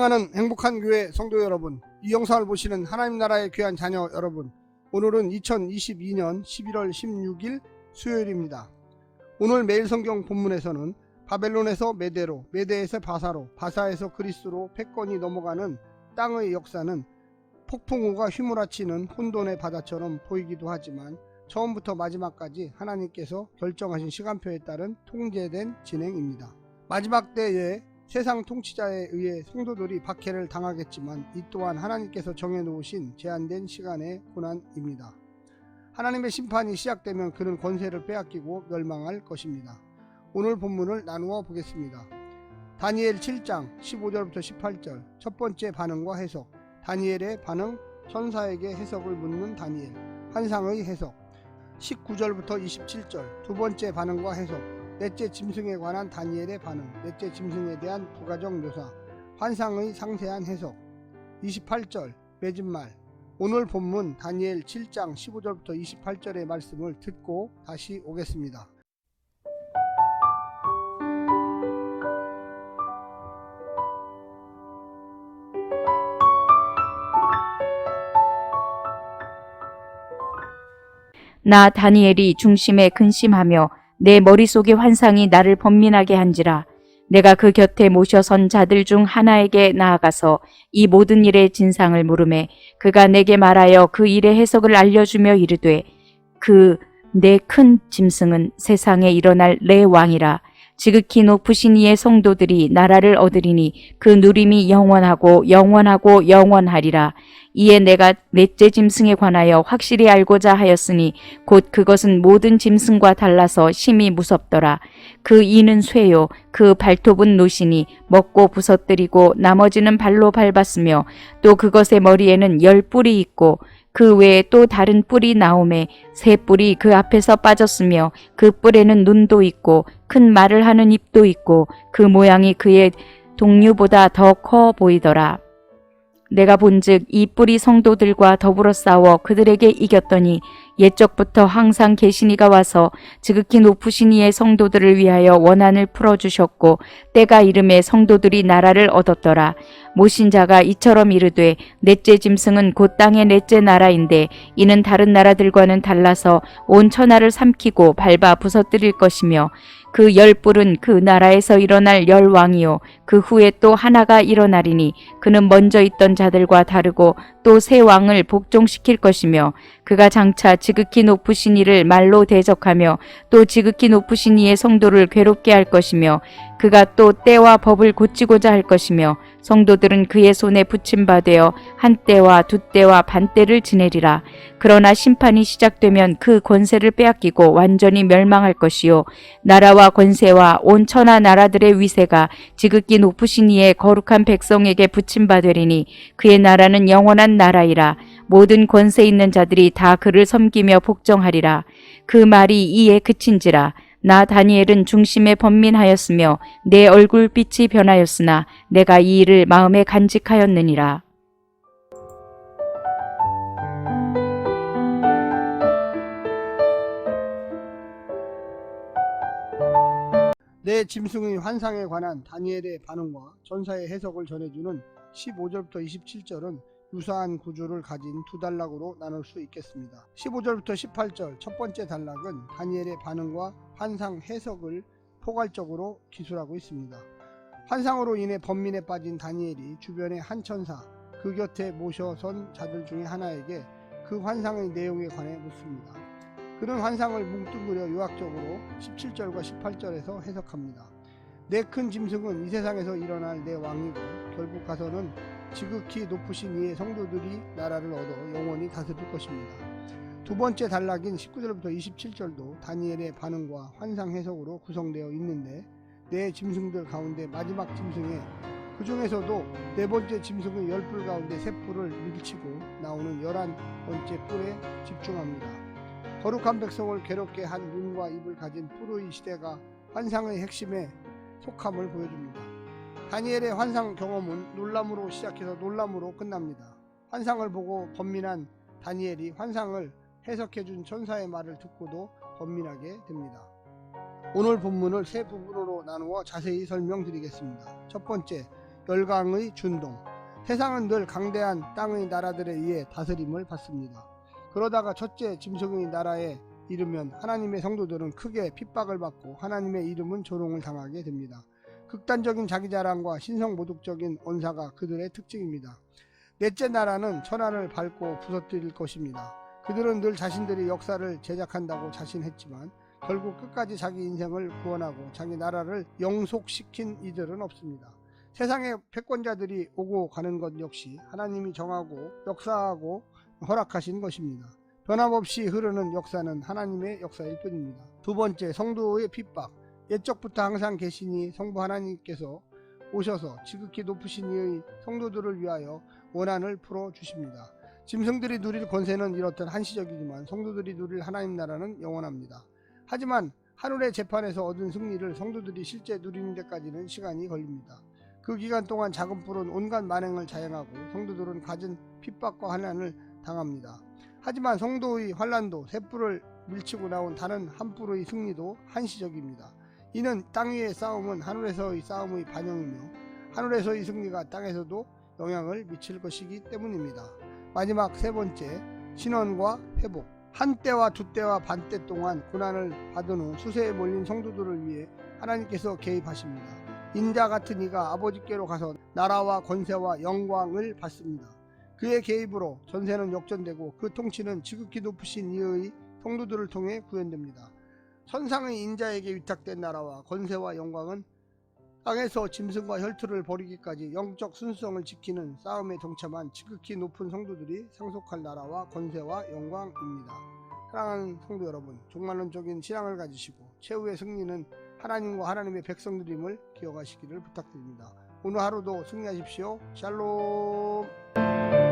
사랑하는 행복한 교회 성도 여러분, 이 영상을 보시는 하나님 나라의 귀한 자녀 여러분, 오늘은 2022년 11월 16일 수요일입니다. 오늘 매일 성경 본문에서는 바벨론에서 메대로, 메대에서 바사로, 바사에서 그리스로 패권이 넘어가는 땅의 역사는 폭풍우가 휘몰아치는 혼돈의 바다처럼 보이기도 하지만 처음부터 마지막까지 하나님께서 결정하신 시간표에 따른 통제된 진행입니다. 마지막 때에 세상 통치자에 의해 성도들이 박해를 당하겠지만 이 또한 하나님께서 정해놓으신 제한된 시간의 고난입니다. 하나님의 심판이 시작되면 그는 권세를 빼앗기고 멸망할 것입니다. 오늘 본문을 나누어 보겠습니다. 다니엘 7장 15절부터 18절 첫 번째 반응과 해석. 다니엘의 반응, 천사에게 해석을 묻는 다니엘, 환상의 해석. 19절부터 27절 두 번째 반응과 해석. 넷째 짐승에 관한 다니엘의 반응, 넷째 짐승에 대한 부가적 묘사, 환상의 상세한 해석. 28절 맺은말. 오늘 본문 다니엘 7장 15절부터 28절의 말씀을 듣고 다시 오겠습니다. 나 다니엘이 중심에 근심하며 내 머릿속의 환상이 나를 번민하게 한지라. 내가 그 곁에 모셔선 자들 중 하나에게 나아가서 이 모든 일의 진상을 물으매 그가 내게 말하여 그 일의 해석을 알려주며 이르되 그 내 큰 짐승은 세상에 일어날 내 왕이라. 지극히 높으신 이의 성도들이 나라를 얻으리니 그 누림이 영원하고 영원하고 영원하리라. 이에 내가 넷째 짐승에 관하여 확실히 알고자 하였으니 곧 그것은 모든 짐승과 달라서 심히 무섭더라. 그 이는 쇠요 그 발톱은 노시니 먹고 부서뜨리고 나머지는 발로 밟았으며 또 그것의 머리에는 10뿔이 있고 그 외에 또 다른 뿔이 나오매 새 뿔이 그 앞에서 빠졌으며 그 뿔에는 눈도 있고 큰 말을 하는 입도 있고 그 모양이 그의 동류보다 더 커 보이더라. 내가 본즉 이 뿔이 성도들과 더불어 싸워 그들에게 이겼더니 옛적부터 항상 계신 이가 와서 지극히 높으신 이의 성도들을 위하여 원한을 풀어주셨고 때가 이름에 성도들이 나라를 얻었더라. 모신 자가 이처럼 이르되 넷째 짐승은 곧 땅의 넷째 나라인데 이는 다른 나라들과는 달라서 온 천하를 삼키고 밟아 부서뜨릴 것이며 그 10뿔은 그 나라에서 일어날 10왕이요 그 후에 또 하나가 일어나리니 그는 먼저 있던 자들과 다르고 또 새 왕을 복종시킬 것이며 그가 장차 지극히 높으신 이를 말로 대적하며 또 지극히 높으신 이의 성도를 괴롭게 할 것이며 그가 또 때와 법을 고치고자 할 것이며 성도들은 그의 손에 붙임받되어 한 때와 두 때와 반 때를 지내리라. 그러나 심판이 시작되면 그 권세를 빼앗기고 완전히 멸망할 것이요 나라와 권세와 온 천하 나라들의 위세가 지극히 높으신 이의 거룩한 백성에게 붙임받으리니 그의 나라는 영원한 나라이라. 모든 권세 있는 자들이 다 그를 섬기며 복종하리라. 그 말이 이에 그친지라. 나 다니엘은 중심에 번민하였으며 내 얼굴빛이 변하였으나 내가 이 일을 마음에 간직하였느니라. 내 짐승의 환상에 관한 다니엘의 반응과 전사의 해석을 전해주는 15절부터 27절은 유사한 구조를 가진 두 단락으로 나눌 수 있겠습니다. 15절부터 18절 첫 번째 단락은 다니엘의 반응과 환상 해석을 포괄적으로 기술하고 있습니다. 환상으로 인해 번민에 빠진 다니엘이 주변의 한 천사, 그 곁에 모셔선 자들 중에 하나에게 그 환상의 내용에 관해 묻습니다. 그는 환상을 뭉뚱그려 요약적으로 17절과 18절에서 해석합니다. 내 큰 짐승은 이 세상에서 일어날 내 왕이고 결국 가서는 지극히 높으신 이의 성도들이 나라를 얻어 영원히 다스릴 것입니다. 두 번째 단락인 19절부터 27절도 다니엘의 반응과 환상 해석으로 구성되어 있는데 내 짐승들 가운데 마지막 짐승에 그 중에서도 네 번째 짐승의 10뿔 가운데 세 뿔을 밀치고 나오는 11번째 뿔에 집중합니다. 거룩한 백성을 괴롭게 한 눈과 입을 가진 뿔의 시대가 환상의 핵심에 속함을 보여줍니다. 다니엘의 환상 경험은 놀람으로 시작해서 놀람으로 끝납니다. 환상을 보고 번민한 다니엘이 환상을 해석해준 천사의 말을 듣고도 번민하게 됩니다. 오늘 본문을 세 부분으로 나누어 자세히 설명드리겠습니다. 첫 번째, 열강의 준동. 세상은 늘 강대한 땅의 나라들에 의해 다스림을 받습니다. 그러다가 첫째 짐승의 나라에 이르면 하나님의 성도들은 크게 핍박을 받고 하나님의 이름은 조롱을 당하게 됩니다. 극단적인 자기자랑과 신성모독적인 언사가 그들의 특징입니다. 넷째 나라는 천안을 밟고 부서뜨릴 것입니다. 그들은 늘 자신들이 역사를 제작한다고 자신했지만 결국 끝까지 자기 인생을 구원하고 자기 나라를 영속시킨 이들은 없습니다. 세상의 패권자들이 오고 가는 것 역시 하나님이 정하고 역사하고 허락하신 것입니다. 변함없이 흐르는 역사는 하나님의 역사일 뿐입니다. 두 번째, 성도의 핍박. 옛적부터 항상 계시니 성부 하나님께서 오셔서 지극히 높으신 이의 성도들을 위하여 원한을 풀어주십니다. 짐승들이 누릴 권세는 이렇듯 한시적이지만 성도들이 누릴 하나님 나라는 영원합니다. 하지만 하늘의 재판에서 얻은 승리를 성도들이 실제 누리는 데까지는 시간이 걸립니다. 그 기간 동안 작은 뿔은 온갖 만행을 자행하고 성도들은 갖은 핍박과 환난을 당합니다. 하지만 성도의 환난도 세 뿔을 밀치고 나온 다른 한 뿔의 승리도 한시적입니다. 이는 땅 위의 싸움은 하늘에서의 싸움의 반영이며 하늘에서의 승리가 땅에서도 영향을 미칠 것이기 때문입니다. 마지막 세 번째, 신원과 회복. 한때와 두때와 반때 동안 고난을 받은 후 수세에 몰린 성도들을 위해 하나님께서 개입하십니다. 인자 같은 이가 아버지께로 가서 나라와 권세와 영광을 받습니다. 그의 개입으로 전세는 역전되고 그 통치는 지극히 높으신 이의 성도들을 통해 구현됩니다. 천상의 인자에게 위탁된 나라와 권세와 영광은 땅에서 짐승과 혈투를 벌이기까지 영적 순수성을 지키는 싸움에 동참한 지극히 높은 성도들이 상속할 나라와 권세와 영광입니다. 사랑하는 성도 여러분, 종말론적인 신앙을 가지시고 최후의 승리는 하나님과 하나님의 백성들임을 기억하시기를 부탁드립니다. 오늘 하루도 승리하십시오. 샬롬.